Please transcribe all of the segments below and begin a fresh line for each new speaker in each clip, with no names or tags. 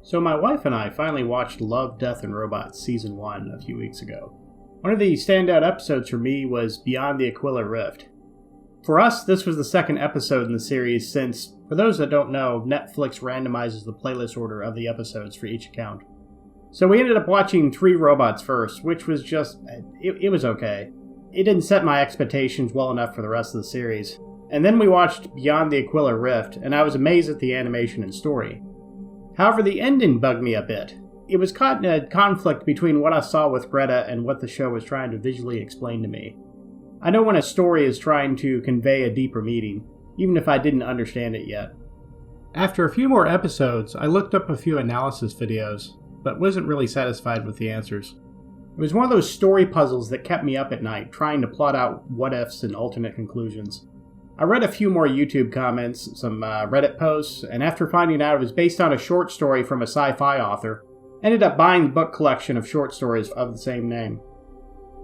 So my wife and I finally watched Love, Death, and Robots Season 1 a few weeks ago. One of the standout episodes for me was Beyond the Aquila Rift. For us, this was the second episode in the series since, for those that don't know, Netflix randomizes the playlist order of the episodes for each account. So we ended up watching 3 robots first, which was just, it was okay. It didn't set my expectations well enough for the rest of the series. And then we watched Beyond the Aquila Rift, and I was amazed at the animation and story. However, the ending bugged me a bit. It was caught in a conflict between what I saw with Greta and what the show was trying to visually explain to me. I know when a story is trying to convey a deeper meaning, even if I didn't understand it yet. After a few more episodes, I looked up a few analysis videos, but wasn't really satisfied with the answers. It was one of those story puzzles that kept me up at night, trying to plot out what-ifs and alternate conclusions. I read a few more YouTube comments, some Reddit posts, and after finding out it was based on a short story from a sci-fi author, ended up buying the book collection of short stories of the same name.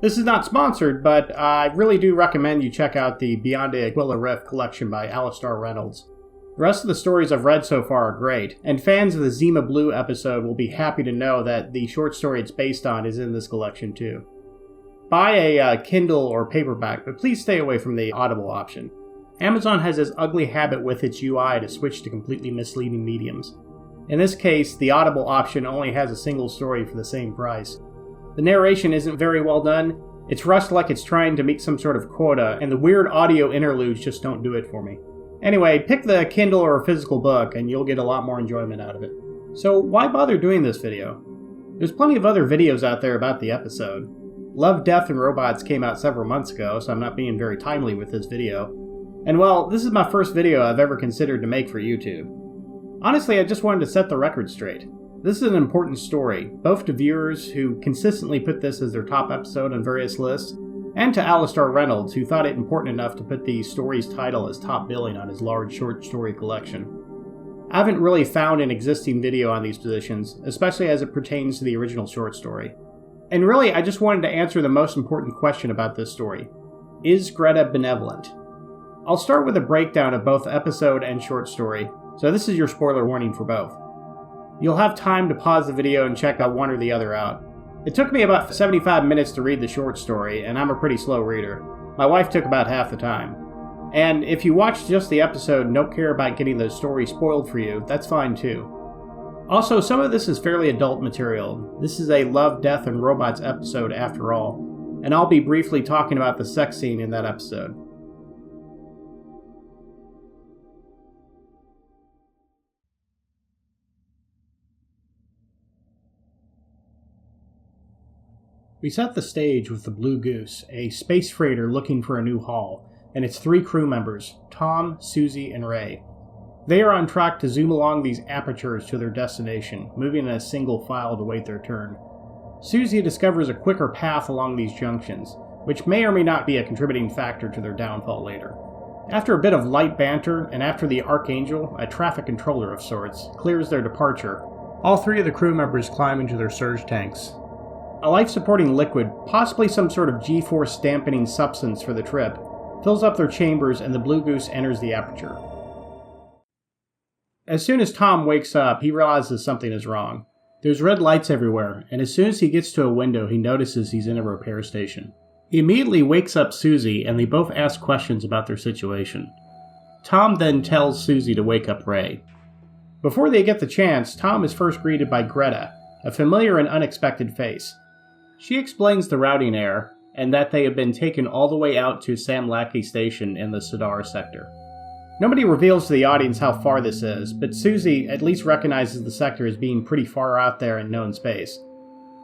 This is not sponsored, but I really do recommend you check out the Beyond the Aquila Rift collection by Alistair Reynolds. The rest of the stories I've read so far are great, and fans of the Zima Blue episode will be happy to know that the short story it's based on is in this collection too. Buy a Kindle or paperback, but please stay away from the Audible option. Amazon has this ugly habit with its UI to switch to completely misleading mediums. In this case, the Audible option only has a single story for the same price. The narration isn't very well done, it's rushed like it's trying to meet some sort of quota, and the weird audio interludes just don't do it for me. Anyway, pick the Kindle or a physical book and you'll get a lot more enjoyment out of it. So why bother doing this video? There's plenty of other videos out there about the episode. Love, Death, and Robots came out several months ago, so I'm not being very timely with this video. And well, this is my first video I've ever considered to make for YouTube. Honestly, I just wanted to set the record straight. This is an important story, both to viewers who consistently put this as their top episode on various lists, and to Alistair Reynolds, who thought it important enough to put the story's title as top billing on his large short story collection. I haven't really found an existing video on these positions, especially as it pertains to the original short story. And really, I just wanted to answer the most important question about this story. Is Greta benevolent? I'll start with a breakdown of both episode and short story, so this is your spoiler warning for both. You'll have time to pause the video and check out one or the other out. It took me about 75 minutes to read the short story, and I'm a pretty slow reader. My wife took about half the time. And if you watch just the episode and don't care about getting the story spoiled for you, that's fine too. Also, some of this is fairly adult material. This is a Love, Death, and Robots episode after all, and I'll be briefly talking about the sex scene in that episode. We set the stage with the Blue Goose, a space freighter looking for a new haul, and its 3 crew members, Tom, Susie, and Ray. They are on track to zoom along these apertures to their destination, moving in a single file to wait their turn. Susie discovers a quicker path along these junctions, which may or may not be a contributing factor to their downfall later. After a bit of light banter, and after the Archangel, a traffic controller of sorts, clears their departure, all 3 of the crew members climb into their surge tanks. A life-supporting liquid, possibly some sort of G-force dampening substance for the trip, fills up their chambers and the Blue Goose enters the aperture. As soon as Tom wakes up, he realizes something is wrong. There's red lights everywhere, and as soon as he gets to a window, he notices he's in a repair station. He immediately wakes up Susie, and they both ask questions about their situation. Tom then tells Susie to wake up Ray. Before they get the chance, Tom is first greeted by Greta, a familiar and unexpected face. She explains the routing error, and that they have been taken all the way out to Sam Lackey Station in the Sadar sector. Nobody reveals to the audience how far this is, but Susie at least recognizes the sector as being pretty far out there in known space.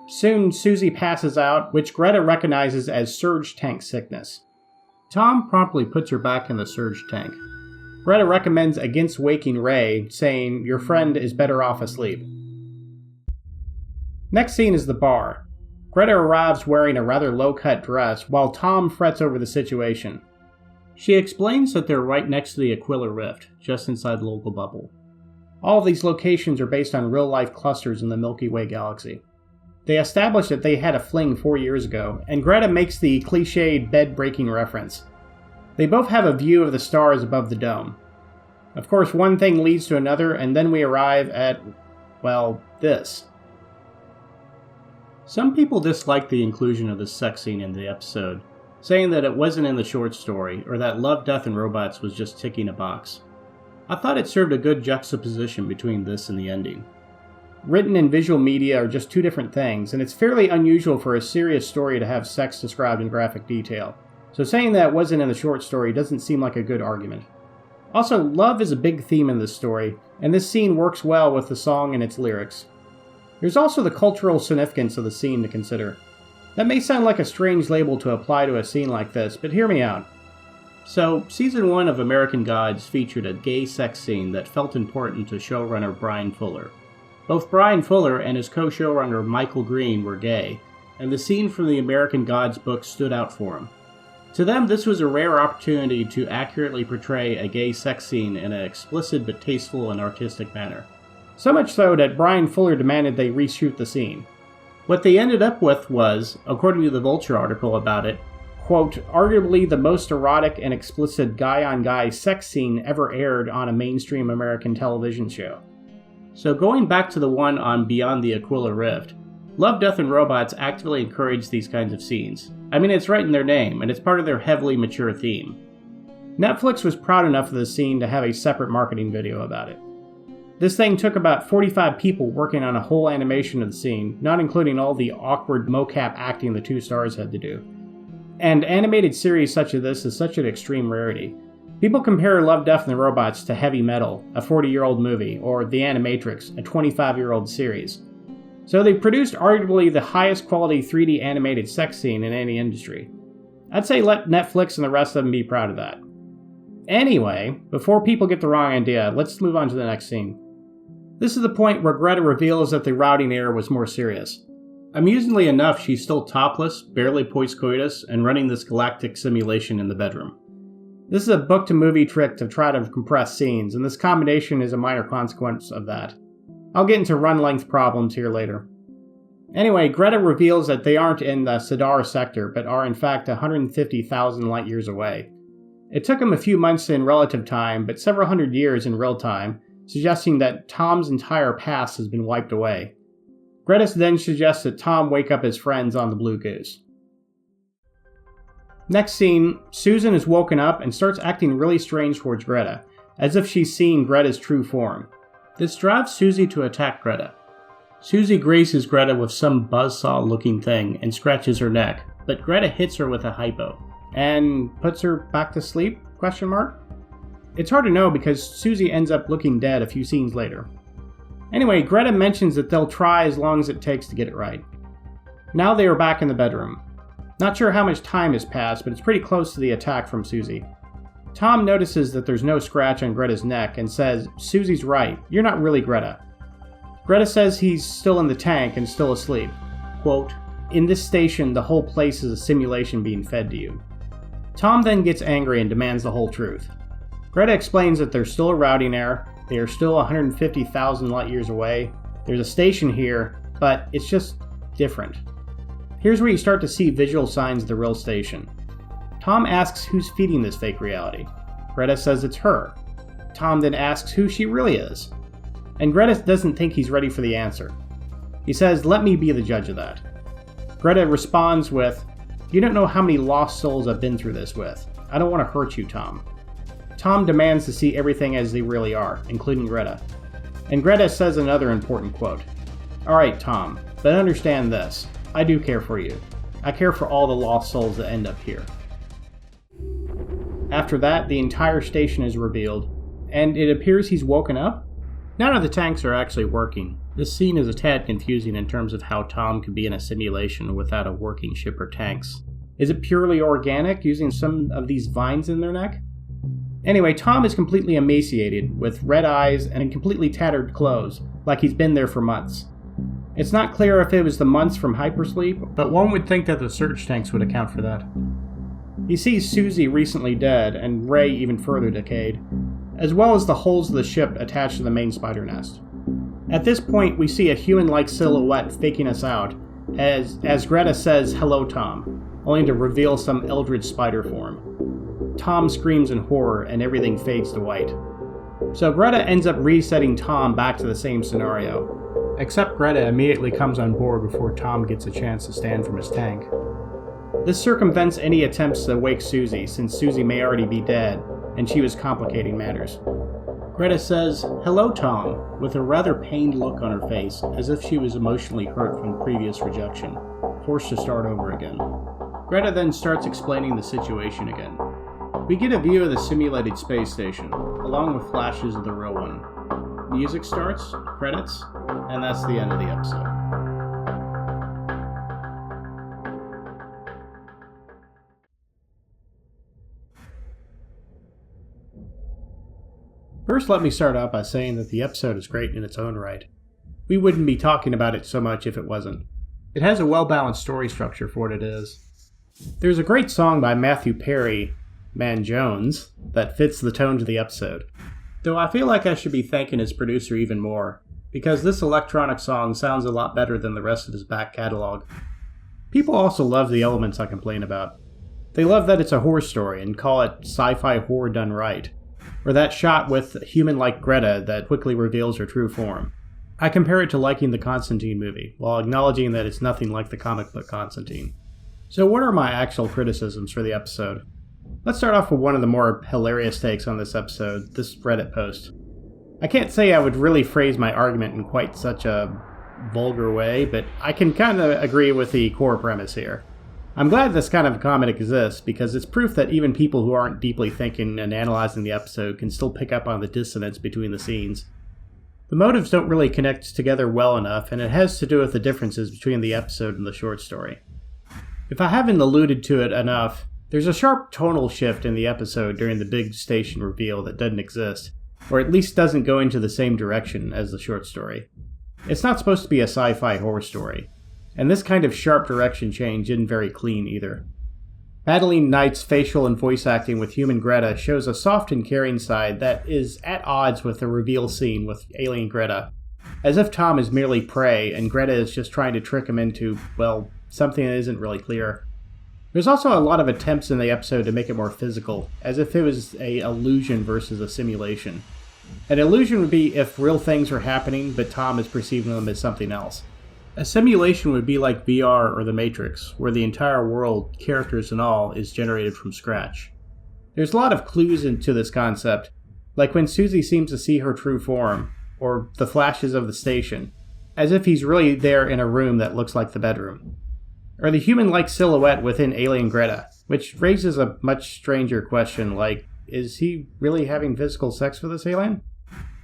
Soon, Susie passes out, which Greta recognizes as surge tank sickness. Tom promptly puts her back in the surge tank. Greta recommends against waking Ray, saying, "Your friend is better off asleep." Next scene is the bar. Greta arrives wearing a rather low-cut dress, while Tom frets over the situation. She explains that they're right next to the Aquila Rift, just inside the local bubble. All of these locations are based on real-life clusters in the Milky Way galaxy. They establish that they had a fling 4 years ago, and Greta makes the cliched bed-breaking reference. They both have a view of the stars above the dome. Of course, one thing leads to another, and then we arrive at well, this. Some people disliked the inclusion of this sex scene in the episode, saying that it wasn't in the short story, or that Love, Death, and Robots was just ticking a box. I thought it served a good juxtaposition between this and the ending. Written and visual media are just two different things, and it's fairly unusual for a serious story to have sex described in graphic detail, so saying that it wasn't in the short story doesn't seem like a good argument. Also, love is a big theme in this story, and this scene works well with the song and its lyrics. There's also the cultural significance of the scene to consider. That may sound like a strange label to apply to a scene like this, but hear me out. So, Season 1 of American Gods featured a gay sex scene that felt important to showrunner Brian Fuller. Both Brian Fuller and his co-showrunner Michael Green were gay, and the scene from the American Gods book stood out for him. To them, this was a rare opportunity to accurately portray a gay sex scene in an explicit but tasteful and artistic manner. So much so that Brian Fuller demanded they reshoot the scene. What they ended up with was, according to the Vulture article about it, quote, arguably the most erotic and explicit guy-on-guy sex scene ever aired on a mainstream American television show. So going back to the one on Beyond the Aquila Rift, Love, Death, and Robots actively encourage these kinds of scenes. I mean, it's right in their name, and it's part of their heavily mature theme. Netflix was proud enough of the scene to have a separate marketing video about it. This thing took about 45 people working on a whole animation of the scene, not including all the awkward mocap acting the two stars had to do. And animated series such as this is such an extreme rarity. People compare Love, Death, and the Robots to Heavy Metal, a 40-year-old movie, or The Animatrix, a 25-year-old series. So they produced arguably the highest quality 3D animated sex scene in any industry. I'd say let Netflix and the rest of them be proud of that. Anyway, before people get the wrong idea, let's move on to the next scene. This is the point where Greta reveals that the routing error was more serious. Amusingly enough, she's still topless, barely post coitus, and running this galactic simulation in the bedroom. This is a book-to-movie trick to try to compress scenes, and this combination is a minor consequence of that. I'll get into run-length problems here later. Anyway, Greta reveals that they aren't in the Sidar sector, but are in fact 150,000 light-years away. It took them a few months in relative time, but several hundred years in real time, suggesting that Tom's entire past has been wiped away. Greta then suggests that Tom wake up his friends on the Blue Goose. Next scene, Susan is woken up and starts acting really strange towards Greta, as if she's seeing Greta's true form. This drives Susie to attack Greta. Susie grazes Greta with some buzzsaw-looking thing and scratches her neck, but Greta hits her with a hypo. And puts her back to sleep? Question mark? It's hard to know because Susie ends up looking dead a few scenes later. Anyway, Greta mentions that they'll try as long as it takes to get it right. Now they are back in the bedroom. Not sure how much time has passed, but it's pretty close to the attack from Susie. Tom notices that there's no scratch on Greta's neck and says, Susie's right, you're not really Greta. Greta says he's still in the tank and still asleep. Quote, in this station, the whole place is a simulation being fed to you. Tom then gets angry and demands the whole truth. Greta explains that there's still a routing error, they are still 150,000 light years away, there's a station here, but it's just different. Here's where you start to see visual signs of the real station. Tom asks who's feeding this fake reality. Greta says it's her. Tom then asks who she really is. And Greta doesn't think he's ready for the answer. He says, let me be the judge of that. Greta responds with, you don't know how many lost souls I've been through this with. I don't want to hurt you, Tom. Tom demands to see everything as they really are, including Greta. And Greta says another important quote. Alright, Tom, but understand this. I do care for you. I care for all the lost souls that end up here. After that, the entire station is revealed, and it appears he's woken up? None of the tanks are actually working. This scene is a tad confusing in terms of how Tom could be in a simulation without a working ship or tanks. Is it purely organic, using some of these vines in their neck? Anyway, Tom is completely emaciated, with red eyes and completely tattered clothes, like he's been there for months. It's not clear if it was the months from hypersleep, but one would think that the surge tanks would account for that. He sees Susie recently dead, and Ray even further decayed, as well as the holes of the ship attached to the main spider nest. At this point, we see a human-like silhouette faking us out, as Greta says, hello, Tom, only to reveal some eldritch spider form. Tom screams in horror, and everything fades to white. So Greta ends up resetting Tom back to the same scenario, except Greta immediately comes on board before Tom gets a chance to stand from his tank. This circumvents any attempts to wake Susie, since Susie may already be dead, and she was complicating matters. Greta says, "Hello, Tom," with a rather pained look on her face, as if she was emotionally hurt from previous rejection, forced to start over again. Greta then starts explaining the situation again. We get a view of the simulated space station, along with flashes of the real one. Music starts, credits, and that's the end of the episode. First, let me start out by saying that the episode is great in its own right. We wouldn't be talking about it so much if it wasn't. It has a well-balanced story structure for what it is. There's a great song by Matthew Perry, Man Jones, that fits the tone to the episode. Though I feel like I should be thanking his producer even more, because this electronic song sounds a lot better than the rest of his back catalog. People also love the elements I complain about. They love that it's a horror story and call it sci-fi horror done right, or that shot with a human like Greta that quickly reveals her true form. I compare it to liking the Constantine movie, while acknowledging that it's nothing like the comic book Constantine. So what are my actual criticisms for the episode? Let's start off with one of the more hilarious takes on this episode, this Reddit post. I can't say I would really phrase my argument in quite such a vulgar way, but I can kind of agree with the core premise here. I'm glad this kind of comment exists, because it's proof that even people who aren't deeply thinking and analyzing the episode can still pick up on the dissonance between the scenes. The motives don't really connect together well enough, and it has to do with the differences between the episode and the short story. If I haven't alluded to it enough, there's a sharp tonal shift in the episode during the big station reveal that doesn't exist, or at least doesn't go into the same direction as the short story. It's not supposed to be a sci-fi horror story, and this kind of sharp direction change isn't very clean either. Madeline Knight's facial and voice acting with human Greta shows a soft and caring side that is at odds with the reveal scene with alien Greta, as if Tom is merely prey and Greta is just trying to trick him into, well, something that isn't really clear. There's also a lot of attempts in the episode to make it more physical, as if it was an illusion versus a simulation. An illusion would be if real things were happening, but Tom is perceiving them as something else. A simulation would be like VR or The Matrix, where the entire world, characters and all, is generated from scratch. There's a lot of clues into this concept, like when Susie seems to see her true form, or the flashes of the station, as if he's really there in a room that looks like the bedroom. Or the human-like silhouette within alien Greta, which raises a much stranger question like, is he really having physical sex with this alien?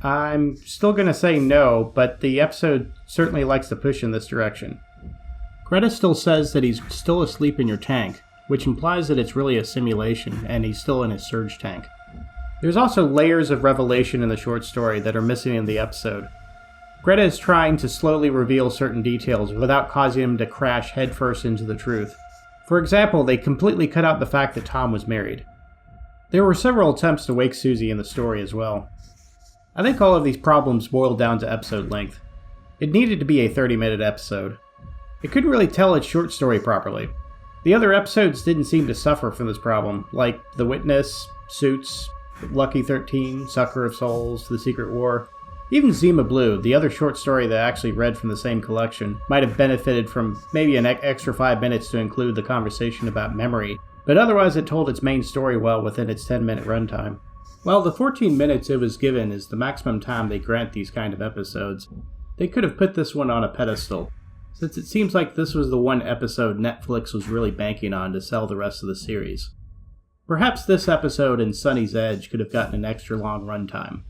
I'm still going to say no, but the episode certainly likes to push in this direction. Greta still says that he's still asleep in your tank, which implies that it's really a simulation and he's still in his surge tank. There's also layers of revelation in the short story that are missing in the episode. Greta is trying to slowly reveal certain details without causing him to crash headfirst into the truth. For example, they completely cut out the fact that Tom was married. There were several attempts to wake Susie in the story as well. I think all of these problems boiled down to episode length. It needed to be a 30-minute episode. It couldn't really tell its short story properly. The other episodes didn't seem to suffer from this problem, like The Witness, Suits, Lucky 13, Sucker of Souls, The Secret War. Even Zima Blue, the other short story that I actually read from the same collection, might have benefited from maybe an extra 5 minutes to include the conversation about memory, but otherwise it told its main story well within its 10-minute runtime. While the 14 minutes it was given is the maximum time they grant these kind of episodes, they could have put this one on a pedestal, since it seems like this was the one episode Netflix was really banking on to sell the rest of the series. Perhaps this episode and Sunny's Edge could have gotten an extra long runtime.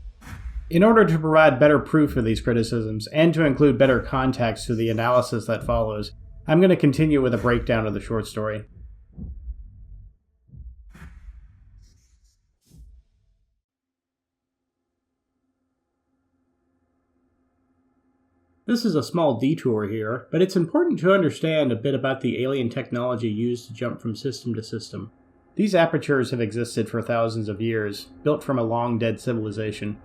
In order to provide better proof of these criticisms, and to include better context to the analysis that follows, I'm going to continue with a breakdown of the short story. This is a small detour here, but it's important to understand a bit about the alien technology used to jump from system to system. These apertures have existed for thousands of years, built from a long-dead civilization.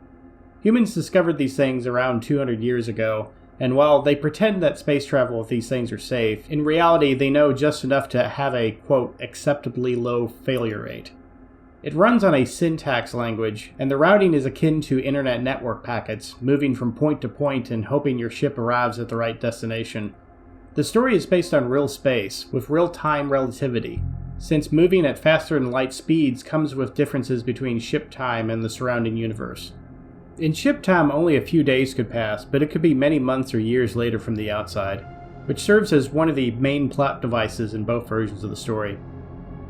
Humans discovered these things around 200 years ago, and while they pretend that space travel with these things are safe, in reality they know just enough to have a, quote, acceptably low failure rate. It runs on a syntax language, and the routing is akin to internet network packets, moving from point to point and hoping your ship arrives at the right destination. The story is based on real space, with real-time relativity, since moving at faster than light speeds comes with differences between ship time and the surrounding universe. In ship time, only a few days could pass, but it could be many months or years later from the outside, which serves as one of the main plot devices in both versions of the story.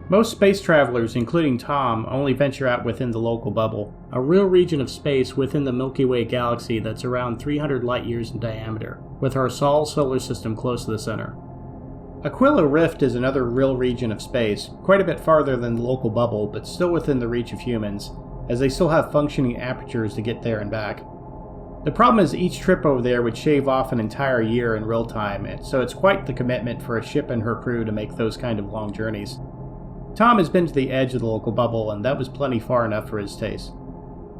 Most space travelers, including Tom, only venture out within the local bubble, a real region of space within the Milky Way galaxy that's around 300 light-years in diameter, with our Sol solar system close to the center. Aquila Rift is another real region of space, quite a bit farther than the local bubble, but still within the reach of humans, as they still have functioning apertures to get there and back. The problem is each trip over there would shave off an entire year in real time, so it's quite the commitment for a ship and her crew to make those kind of long journeys. Tom has been to the edge of the local bubble, and that was plenty far enough for his taste.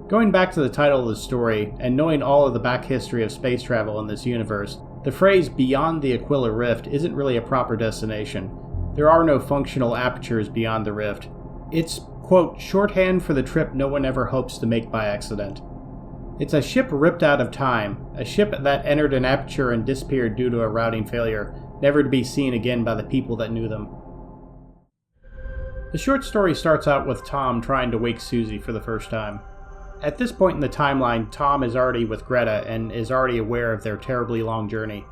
Going back to the title of the story, and knowing all of the back history of space travel in this universe, the phrase Beyond the Aquila Rift isn't really a proper destination. There are no functional apertures beyond the rift. It's, quote, shorthand for the trip no one ever hopes to make by accident. It's a ship ripped out of time, a ship that entered an aperture and disappeared due to a routing failure, never to be seen again by the people that knew them. The short story starts out with Tom trying to wake Susie for the first time. At this point in the timeline, Tom is already with Greta and is already aware of their terribly long journey.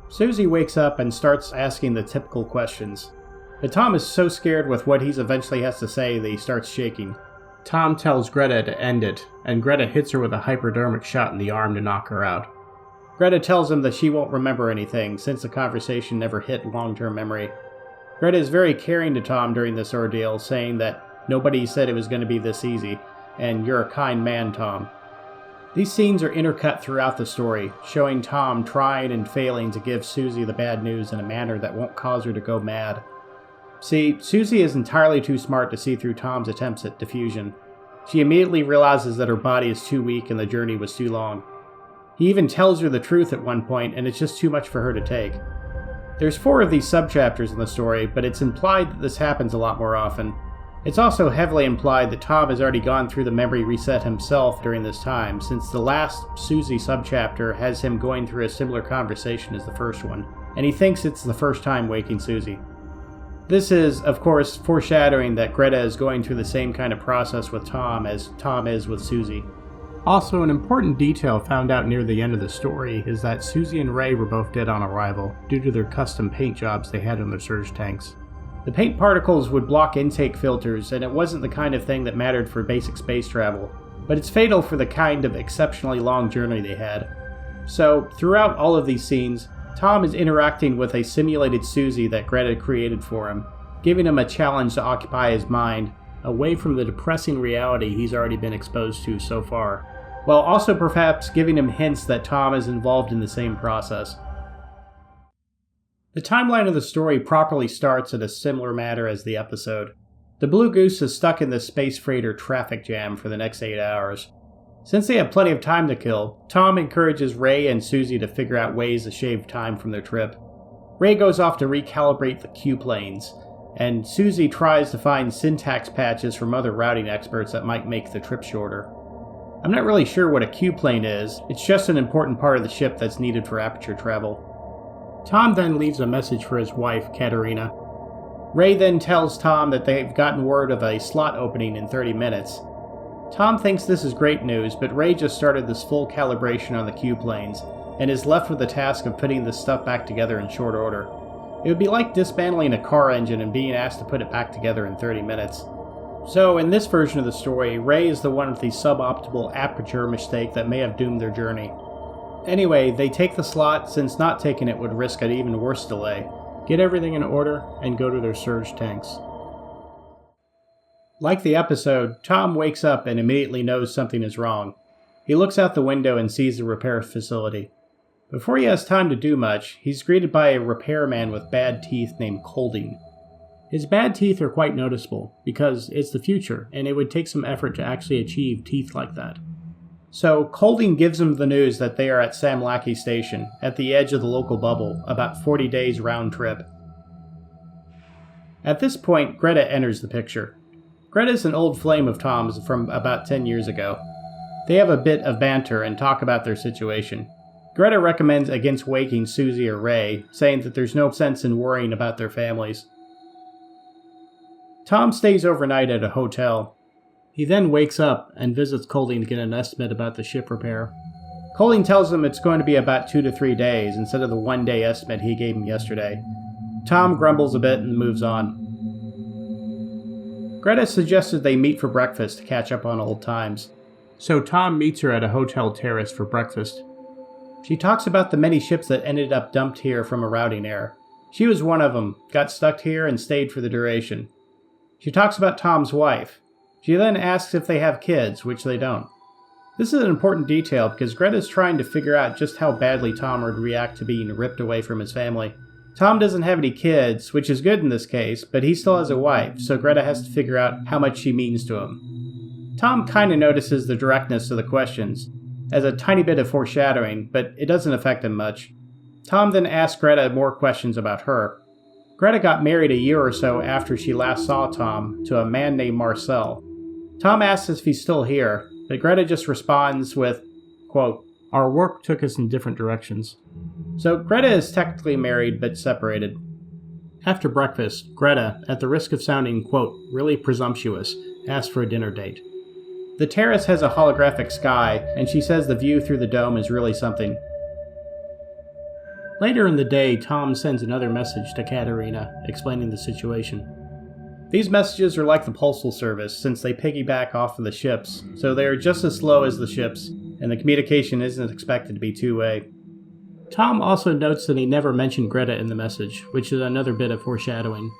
Susie wakes up and starts asking the typical questions. But Tom is so scared with what he eventually has to say that he starts shaking. Tom tells Greta to end it, and Greta hits her with a hypodermic shot in the arm to knock her out. Greta tells him that she won't remember anything, since the conversation never hit long-term memory. Greta is very caring to Tom during this ordeal, saying that nobody said it was going to be this easy, and you're a kind man, Tom. These scenes are intercut throughout the story, showing Tom trying and failing to give Susie the bad news in a manner that won't cause her to go mad. See, Susie is entirely too smart to see through Tom's attempts at diffusion. She immediately realizes that her body is too weak and the journey was too long. He even tells her the truth at one point, and it's just too much for her to take. There's 4 of these subchapters in the story, but it's implied that this happens a lot more often. It's also heavily implied that Tom has already gone through the memory reset himself during this time, since the last Susie subchapter has him going through a similar conversation as the first one, and he thinks it's the first time waking Susie. This is, of course, foreshadowing that Greta is going through the same kind of process with Tom as Tom is with Susie. Also, an important detail found out near the end of the story is that Susie and Ray were both dead on arrival due to their custom paint jobs they had on their surge tanks. The paint particles would block intake filters, and it wasn't the kind of thing that mattered for basic space travel, but it's fatal for the kind of exceptionally long journey they had. So, throughout all of these scenes, Tom is interacting with a simulated Susie that Greta created for him, giving him a challenge to occupy his mind, away from the depressing reality he's already been exposed to so far, while also perhaps giving him hints that Tom is involved in the same process. The timeline of the story properly starts at a similar matter as the episode. The Blue Goose is stuck in the space freighter traffic jam for the next 8 hours. Since they have plenty of time to kill, Tom encourages Ray and Susie to figure out ways to shave time from their trip. Ray goes off to recalibrate the Q-planes, and Susie tries to find syntax patches from other routing experts that might make the trip shorter. I'm not really sure what a Q-plane is, it's just an important part of the ship that's needed for aperture travel. Tom then leaves a message for his wife, Katerina. Ray then tells Tom that they've gotten word of a slot opening in 30 minutes. Tom thinks this is great news, but Ray just started this full calibration on the Q-planes, and is left with the task of putting this stuff back together in short order. It would be like dismantling a car engine and being asked to put it back together in 30 minutes. So, in this version of the story, Ray is the one with the suboptimal aperture mistake that may have doomed their journey. Anyway, they take the slot, since not taking it would risk an even worse delay, get everything in order, and go to their surge tanks. Like the episode, Tom wakes up and immediately knows something is wrong. He looks out the window and sees the repair facility. Before he has time to do much, he's greeted by a repairman with bad teeth named Colding. His bad teeth are quite noticeable, because it's the future, and it would take some effort to actually achieve teeth like that. So, Colding gives him the news that they are at Samlaki Station, at the edge of the local bubble, about 40 days round trip. At this point, Greta enters the picture. Greta's an old flame of Tom's from about 10 years ago. They have a bit of banter and talk about their situation. Greta recommends against waking Susie or Ray, saying that there's no sense in worrying about their families. Tom stays overnight at a hotel. He then wakes up and visits Colding to get an estimate about the ship repair. Colding tells him it's going to be about 2 to 3 days instead of the 1-day estimate he gave him yesterday. Tom grumbles a bit and moves on. Greta suggested they meet for breakfast to catch up on old times. So Tom meets her at a hotel terrace for breakfast. She talks about the many ships that ended up dumped here from a routing error. She was one of them, got stuck here and stayed for the duration. She talks about Tom's wife. She then asks if they have kids, which they don't. This is an important detail because Greta's trying to figure out just how badly Tom would react to being ripped away from his family. Tom doesn't have any kids, which is good in this case, but he still has a wife, so Greta has to figure out how much she means to him. Tom kinda notices the directness of the questions, as a tiny bit of foreshadowing, but it doesn't affect him much. Tom then asks Greta more questions about her. Greta got married a year or so after she last saw Tom to a man named Marcel. Tom asks if he's still here, but Greta just responds with, quote, "Our work took us in different directions." So Greta is technically married but separated. After breakfast, Greta, at the risk of sounding, quote, really presumptuous, asks for a dinner date. The terrace has a holographic sky, and she says the view through the dome is really something. Later in the day, Tom sends another message to Katerina, explaining the situation. These messages are like the postal service, since they piggyback off of the ships, so they are just as slow as the ships, and the communication isn't expected to be two-way. Tom also notes that he never mentioned Greta in the message, which is another bit of foreshadowing.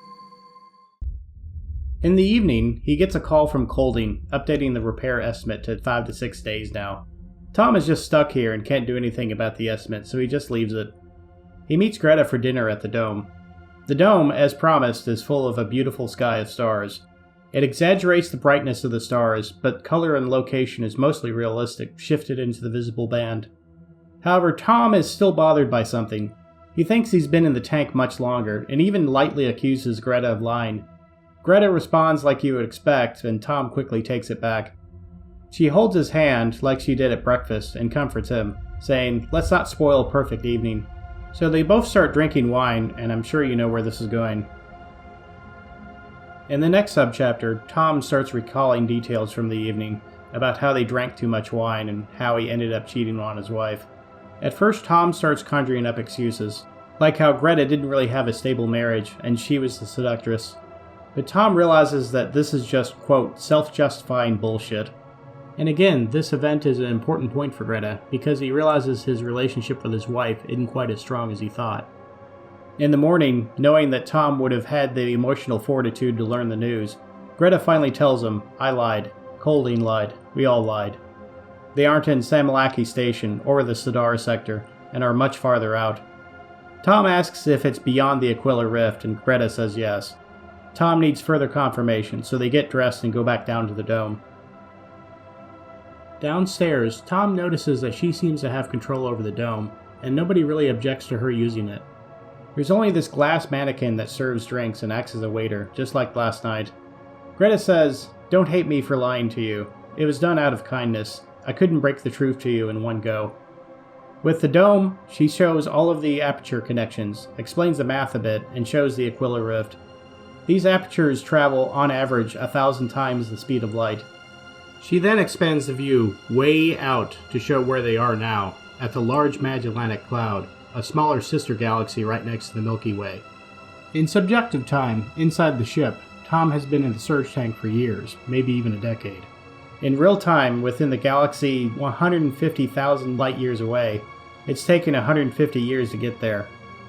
In the evening, he gets a call from Colding, updating the repair estimate to 5 to 6 days now. Tom is just stuck here and can't do anything about the estimate, so he just leaves it. He meets Greta for dinner at the dome. The dome, as promised, is full of a beautiful sky of stars. It exaggerates the brightness of the stars, but color and location is mostly realistic, shifted into the visible band. However, Tom is still bothered by something. He thinks he's been in the tank much longer, and even lightly accuses Greta of lying. Greta responds like you would expect, and Tom quickly takes it back. She holds his hand, like she did at breakfast, and comforts him, saying, "Let's not spoil a perfect evening." So they both start drinking wine, and I'm sure you know where this is going. In the next subchapter, Tom starts recalling details from the evening about how they drank too much wine and how he ended up cheating on his wife. At first, Tom starts conjuring up excuses, like how Greta didn't really have a stable marriage and she was the seductress. But Tom realizes that this is just, quote, self-justifying bullshit. And again, this event is an important point for Greta, because he realizes his relationship with his wife isn't quite as strong as he thought. In the morning, knowing that Tom would have had the emotional fortitude to learn the news, Greta finally tells him, "I lied. Colding lied. We all lied." They aren't in Samalaki Station or the Sidar sector, and are much farther out. Tom asks if it's beyond the Aquila Rift, and Greta says yes. Tom needs further confirmation, so they get dressed and go back down to the dome. Downstairs, Tom notices that she seems to have control over the dome, and nobody really objects to her using it. There's only this glass mannequin that serves drinks and acts as a waiter, just like last night. Greta says, "Don't hate me for lying to you. It was done out of kindness. I couldn't break the truth to you in one go." With the dome, she shows all of the aperture connections, explains the math a bit, and shows the Aquila Rift. These apertures travel, on average, 1,000 times the speed of light. She then expands the view way out to show where they are now, at the Large Magellanic Cloud, a smaller sister galaxy right next to the Milky Way. In subjective time, inside the ship, Tom has been in the surge tank for years, maybe even a decade. In real time, within the galaxy 150,000 light-years away, it's taken 150 years to get there.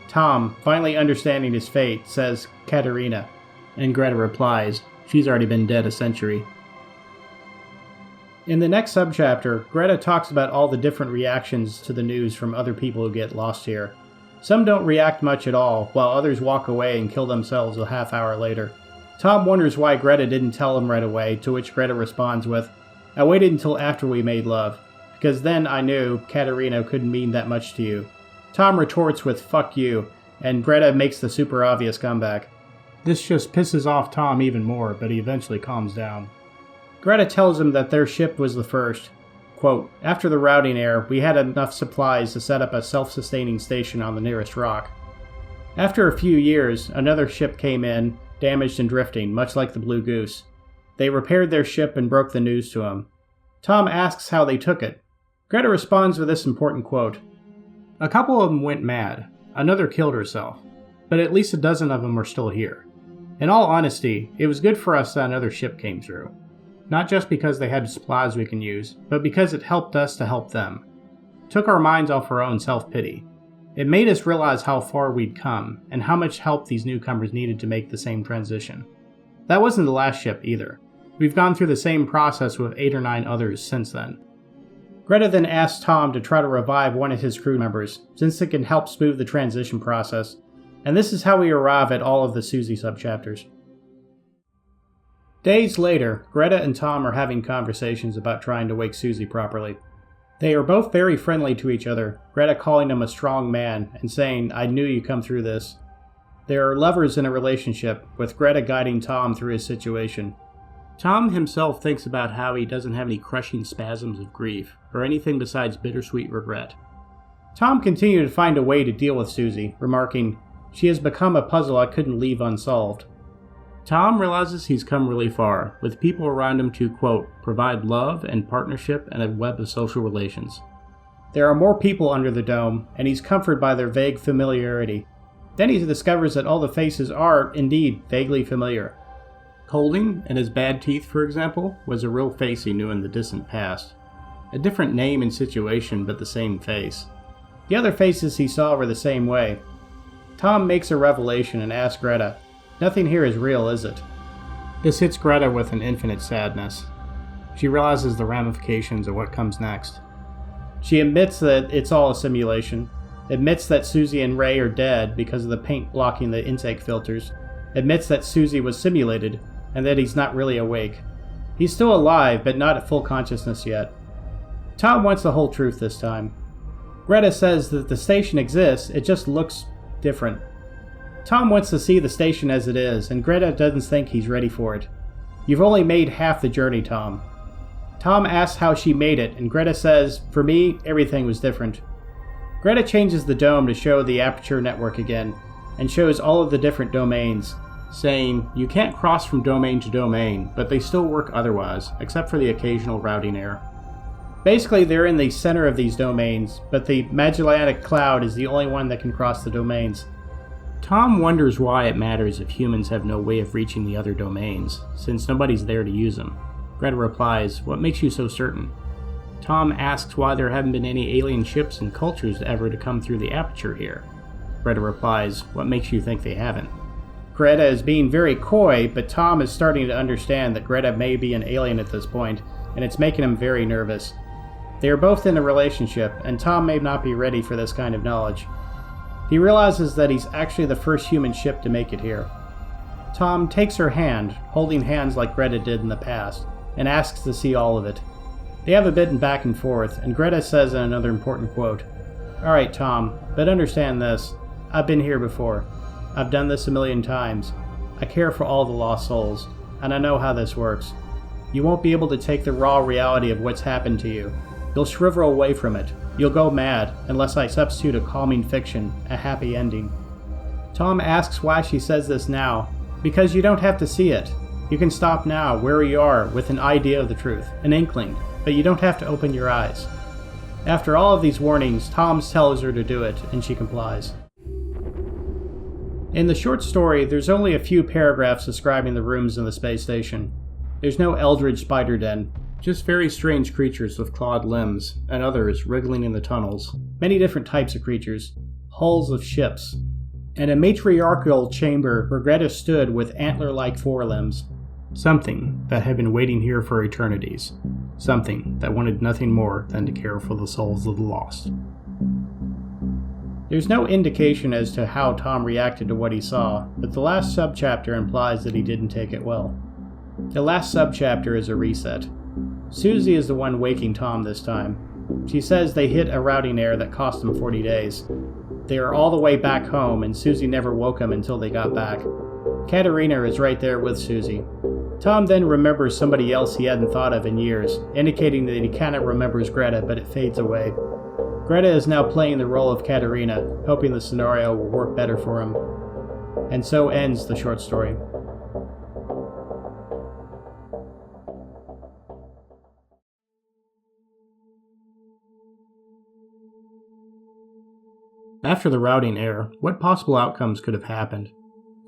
Tom, finally understanding his fate, says, "Katerina," and Greta replies, "She's already been dead a century." In the next subchapter, Greta talks about all the different reactions to the news from other people who get lost here. Some don't react much at all, while others walk away and kill themselves a half hour later. Tom wonders why Greta didn't tell him right away, to which Greta responds with, "I waited until after we made love, because then I knew Katerina couldn't mean that much to you." Tom retorts with, "Fuck you," and Greta makes the super obvious comeback. This just pisses off Tom even more, but he eventually calms down. Greta tells him that their ship was the first. Quote, "After the routing air, we had enough supplies to set up a self-sustaining station on the nearest rock. After a few years, another ship came in, damaged and drifting, much like the Blue Goose. They repaired their ship and broke the news to him. Tom asks how they took it. Greta responds with this important quote, "A couple of them went mad. Another killed herself. But at least a dozen of them are still here. In all honesty, it was good for us that another ship came through. Not just because they had supplies we can use, but because it helped us to help them. Took our minds off our own self-pity. It made us realize how far we'd come, and how much help these newcomers needed to make the same transition. That wasn't the last ship either. We've gone through the same process with 8 or 9 others since then." Greta then asks Tom to try to revive one of his crew members, since it can help smooth the transition process, and this is how we arrive at all of the Susie subchapters. Days later, Greta and Tom are having conversations about trying to wake Susie properly. They are both very friendly to each other, Greta calling him a strong man and saying, "I knew you'd come through this." They are lovers in a relationship, with Greta guiding Tom through his situation. Tom himself thinks about how he doesn't have any crushing spasms of grief, or anything besides bittersweet regret. Tom continued to find a way to deal with Susie, remarking, "She has become a puzzle I couldn't leave unsolved." Tom realizes he's come really far, with people around him to, quote, "provide love and partnership and a web of social relations." There are more people under the dome, and he's comforted by their vague familiarity. Then he discovers that all the faces are, indeed, vaguely familiar. Holding and his bad teeth, for example, was a real face he knew in the distant past. A different name and situation, but the same face. The other faces he saw were the same way. Tom makes a revelation and asks Greta, "Nothing here is real, is it?" This hits Greta with an infinite sadness. She realizes the ramifications of what comes next. She admits that it's all a simulation, admits that Susie and Ray are dead because of the paint blocking the intake filters, admits that Susie was simulated, and that he's not really awake. He's still alive, but not at full consciousness yet. Tom wants the whole truth this time. Greta says that the station exists, it just looks different. Tom wants to see the station as it is, and Greta doesn't think he's ready for it. "You've only made half the journey, Tom." Tom asks how she made it, and Greta says, "For me, everything was different." Greta changes the dome to show the aperture network again, and shows all of the different domains, saying, "You can't cross from domain to domain, but they still work otherwise, except for the occasional routing error." Basically, they're in the center of these domains, but the Magellanic Cloud is the only one that can cross the domains. Tom wonders why it matters if humans have no way of reaching the other domains, since nobody's there to use them. Greta replies, "What makes you so certain?" Tom asks why there haven't been any alien ships and cultures ever to come through the aperture here. Greta replies, "What makes you think they haven't?" Greta is being very coy, but Tom is starting to understand that Greta may be an alien at this point, and it's making him very nervous. They are both in a relationship, and Tom may not be ready for this kind of knowledge. He realizes that he's actually the first human ship to make it here. Tom takes her hand, holding hands like Greta did in the past, and asks to see all of it. They have a bit of back and forth, and Greta says in another important quote, "Alright, Tom, but understand this. I've been here before. I've done this a million times. I care for all the lost souls, and I know how this works. You won't be able to take the raw reality of what's happened to you. You'll shrivel away from it. You'll go mad, unless I substitute a calming fiction, a happy ending." Tom asks why she says this now. "Because you don't have to see it. You can stop now, where you are, with an idea of the truth, an inkling, but you don't have to open your eyes." After all of these warnings, Tom tells her to do it, and she complies. In the short story, there's only a few paragraphs describing the rooms in the space station. There's no eldritch spider den, just very strange creatures with clawed limbs, and others wriggling in the tunnels. Many different types of creatures, hulls of ships, and a matriarchal chamber where Greta stood with antler-like forelimbs. Something that had been waiting here for eternities. Something that wanted nothing more than to care for the souls of the lost. There's no indication as to how Tom reacted to what he saw, but the last subchapter implies that he didn't take it well. The last subchapter is a reset. Susie is the one waking Tom this time. She says they hit a routing error that cost them 40 days. They are all the way back home, and Susie never woke him until they got back. Katerina is right there with Susie. Tom then remembers somebody else he hadn't thought of in years, indicating that he kinda remembers Greta, but it fades away. Greta is now playing the role of Katerina, hoping the scenario will work better for him. And so ends the short story. After the routing error, what possible outcomes could have happened?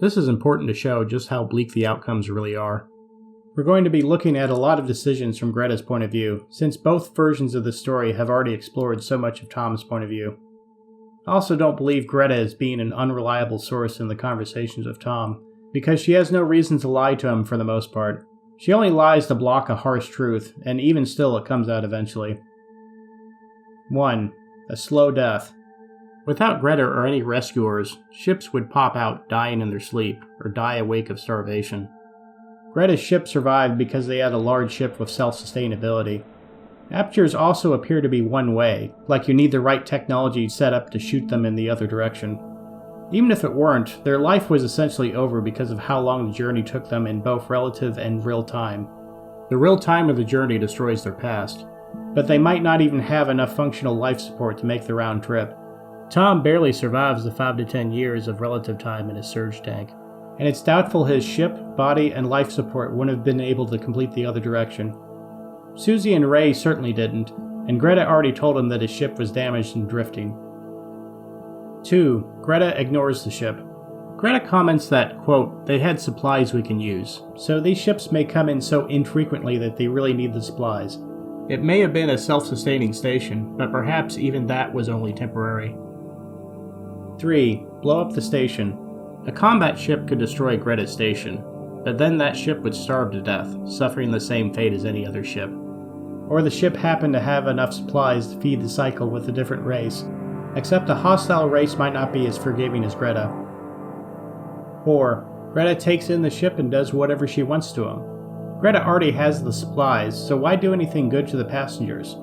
This is important to show just how bleak the outcomes really are. We're going to be looking at a lot of decisions from Greta's point of view, since both versions of the story have already explored so much of Tom's point of view. I also don't believe Greta as being an unreliable source in the conversations of Tom, because she has no reason to lie to him for the most part. She only lies to block a harsh truth, and even still it comes out eventually. 1. A slow death. Without Greta or any rescuers, ships would pop out dying in their sleep, or die awake of starvation. Greta's ship survived because they had a large ship with self-sustainability. Apertures also appear to be one way, like you need the right technology set up to shoot them in the other direction. Even if it weren't, their life was essentially over because of how long the journey took them in both relative and real time. The real time of the journey destroys their past, but they might not even have enough functional life support to make the round trip. Tom barely survives the 5 to 10 years of relative time in his surge tank, and it's doubtful his ship, body, and life support wouldn't have been able to complete the other direction. Susie and Ray certainly didn't, and Greta already told him that his ship was damaged and drifting. 2. Greta ignores the ship. Greta comments that, quote, they had supplies we can use, so these ships may come in so infrequently that they really need the supplies. It may have been a self-sustaining station, but perhaps even that was only temporary. 3. Blow up the station. A combat ship could destroy Greta's station, but then that ship would starve to death, suffering the same fate as any other ship. Or the ship happened to have enough supplies to feed the cycle with a different race, except a hostile race might not be as forgiving as Greta. 4. Greta takes in the ship and does whatever she wants to them. Greta already has the supplies, so why do anything good to the passengers?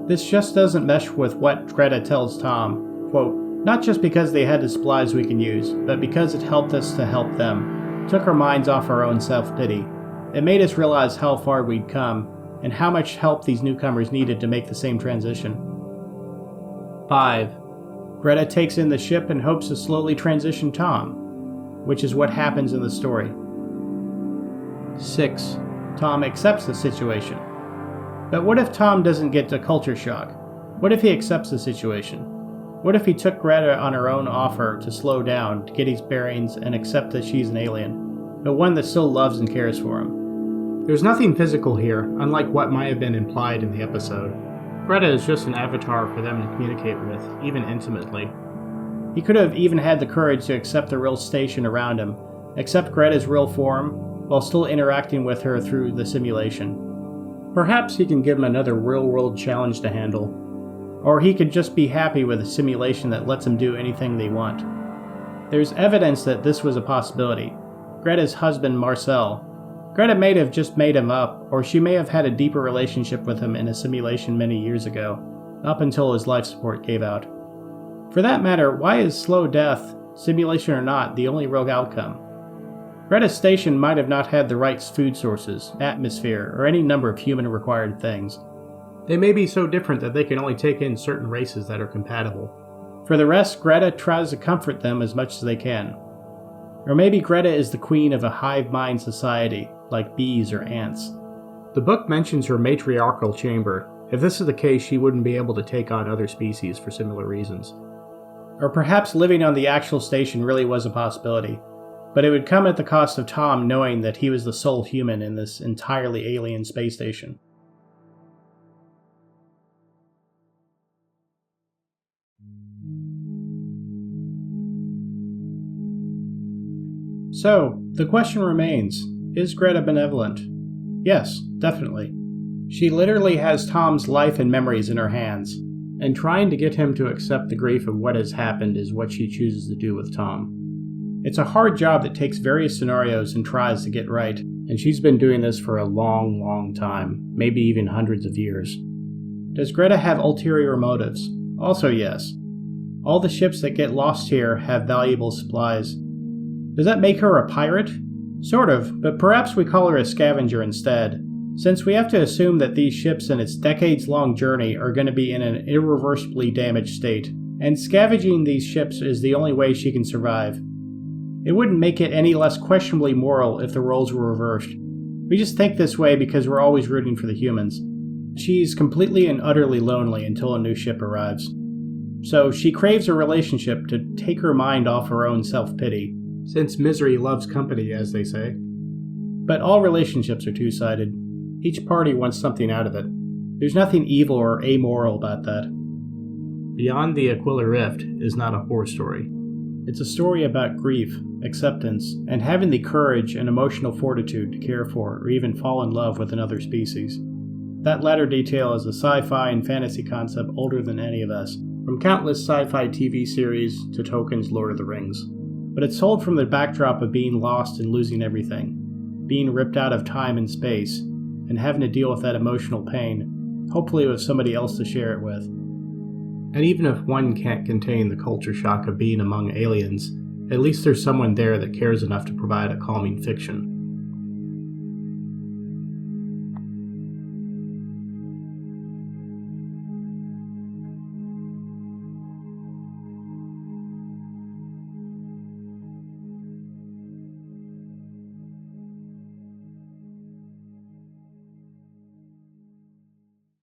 This just doesn't mesh with what Greta tells Tom, quote, not just because they had the supplies we can use, but because it helped us to help them. Took our minds off our own self-pity. It made us realize how far we'd come, and how much help these newcomers needed to make the same transition. 5. Greta takes in the ship and hopes to slowly transition Tom, which is what happens in the story. 6. Tom accepts the situation. But what if Tom doesn't get a culture shock? What if he accepts the situation? What if he took Greta on her own offer to slow down, to get his bearings, and accept that she's an alien, but one that still loves and cares for him? There's nothing physical here, unlike what might have been implied in the episode. Greta is just an avatar for them to communicate with, even intimately. He could have even had the courage to accept the real station around him, accept Greta's real form, while still interacting with her through the simulation. Perhaps he can give him another real-world challenge to handle. Or he could just be happy with a simulation that lets him do anything they want. There's evidence that this was a possibility. Greta's husband, Marcel. Greta may have just made him up, or she may have had a deeper relationship with him in a simulation many years ago, up until his life support gave out. For that matter, why is slow death, simulation or not, the only rogue outcome? Greta's station might have not had the right food sources, atmosphere, or any number of human-required things. They may be so different that they can only take in certain races that are compatible. For the rest, Greta tries to comfort them as much as they can. Or maybe Greta is the queen of a hive mind society, like bees or ants. The book mentions her matriarchal chamber. If this is the case, she wouldn't be able to take on other species for similar reasons. Or perhaps living on the actual station really was a possibility, but it would come at the cost of Tom knowing that he was the sole human in this entirely alien space station. So, the question remains, is Greta benevolent? Yes, definitely. She literally has Tom's life and memories in her hands, and trying to get him to accept the grief of what has happened is what she chooses to do with Tom. It's a hard job that takes various scenarios and tries to get right, and she's been doing this for a long, long time, maybe even hundreds of years. Does Greta have ulterior motives? Also yes. All the ships that get lost here have valuable supplies. Does that make her a pirate? Sort of, but perhaps we call her a scavenger instead, since we have to assume that these ships in its decades-long journey are going to be in an irreversibly damaged state, and scavenging these ships is the only way she can survive. It wouldn't make it any less questionably moral if the roles were reversed. We just think this way because we're always rooting for the humans. She's completely and utterly lonely until a new ship arrives. So she craves a relationship to take her mind off her own self-pity, since misery loves company, as they say. But all relationships are two-sided. Each party wants something out of it. There's nothing evil or amoral about that. Beyond the Aquila Rift is not a horror story. It's a story about grief, acceptance, and having the courage and emotional fortitude to care for or even fall in love with another species. That latter detail is a sci-fi and fantasy concept older than any of us, from countless sci-fi TV series to Tolkien's Lord of the Rings. But it's told from the backdrop of being lost and losing everything, being ripped out of time and space, and having to deal with that emotional pain, hopefully with somebody else to share it with. And even if one can't contain the culture shock of being among aliens, at least there's someone there that cares enough to provide a calming fiction.